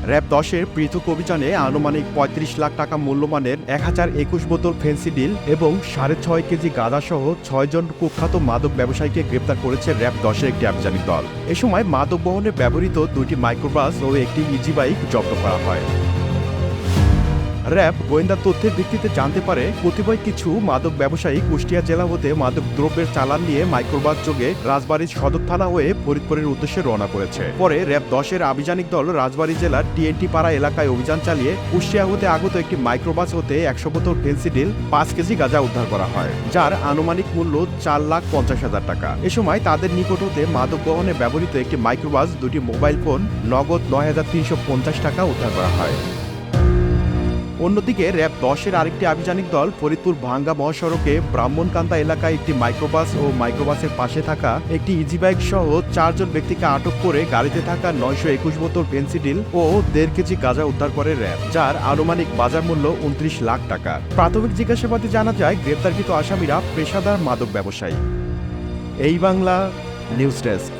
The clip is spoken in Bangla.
র‍্যাব ১০-এর পৃথক অভিযানে আনুমানিক ৩৫ লাখ টাকা মূল্যমানের ১,০২১ বোতল ফেন্সিডিল এবং ৬.৫ কেজি গাঁজাসহ ৬ জন কুখ্যাত মাদক ব্যবসায়ীকে গ্রেপ্তার করেছে র‍্যাব ১০-এর একটি আভিযানিক দল। এ সময় মাদক বহনে ব্যবহৃত ২টি মাইক্রোবাস ও একটি ইজি বাইক জব্দ করা হয়। র‍্যাব গোয়েন্দা তথ্যের ভিত্তিতে জানতে পারে কতিপয় কিছু মাদক ব্যবসায়ী কুষ্টিয়া জেলা হতে মাদক দ্রব্যের চালান নিয়ে মাইক্রোবাস যোগে রাজবাড়ীর সদর থানা হয়ে ফরিদপুরের উদ্দেশ্যে রওনা করেছে। পরে র‍্যাব ১০-এর আভিযানিক দল রাজবাড়ী জেলার টিএনটি পাড়া এলাকায় অভিযান চালিয়ে কুষ্টিয়া হতে আগত একটি মাইক্রোবাস হতে ১০০ বোতল ফেন্সিডিল, ৫ কেজি গাঁজা উদ্ধার করা হয়, যার আনুমানিক মূল্য ৪,৫০,০০০ টাকা। এ সময় তাদের নিকট হতে মাদক বহনে ব্যবহৃত একটি মাইক্রোবাস, ২টি মোবাইল ফোন, নগদ ৯,৩৫০ টাকা উদ্ধার করা হয়। অন্যদিকে র‍্যাব ১০-এর আরেকটি আভিযানিক দল ফরিদপুর ভাঙ্গা মহাসড়কে ব্রাহ্মণকান্দা এলাকায় একটি মাইক্রোবাস ও মাইক্রোবাসের পাশে থাকা একটি ইজি বাইক সহ ৪ জন ব্যক্তিকে আটক করে গাড়িতে থাকা ৯২১ বোতল ফেন্সিডিল ও ১.৫ কেজি গাঁজা উদ্ধার করে র‍্যাব, যার আনুমানিক বাজার মূল্য ২৯ লাখ টাকা। প্রাথমিক জিজ্ঞাসাবাদে জানা যায় গ্রেপ্তারকৃত আসামিরা পেশাদার মাদক ব্যবসায়ী। এই বাংলা নিউজ ডেস্ক।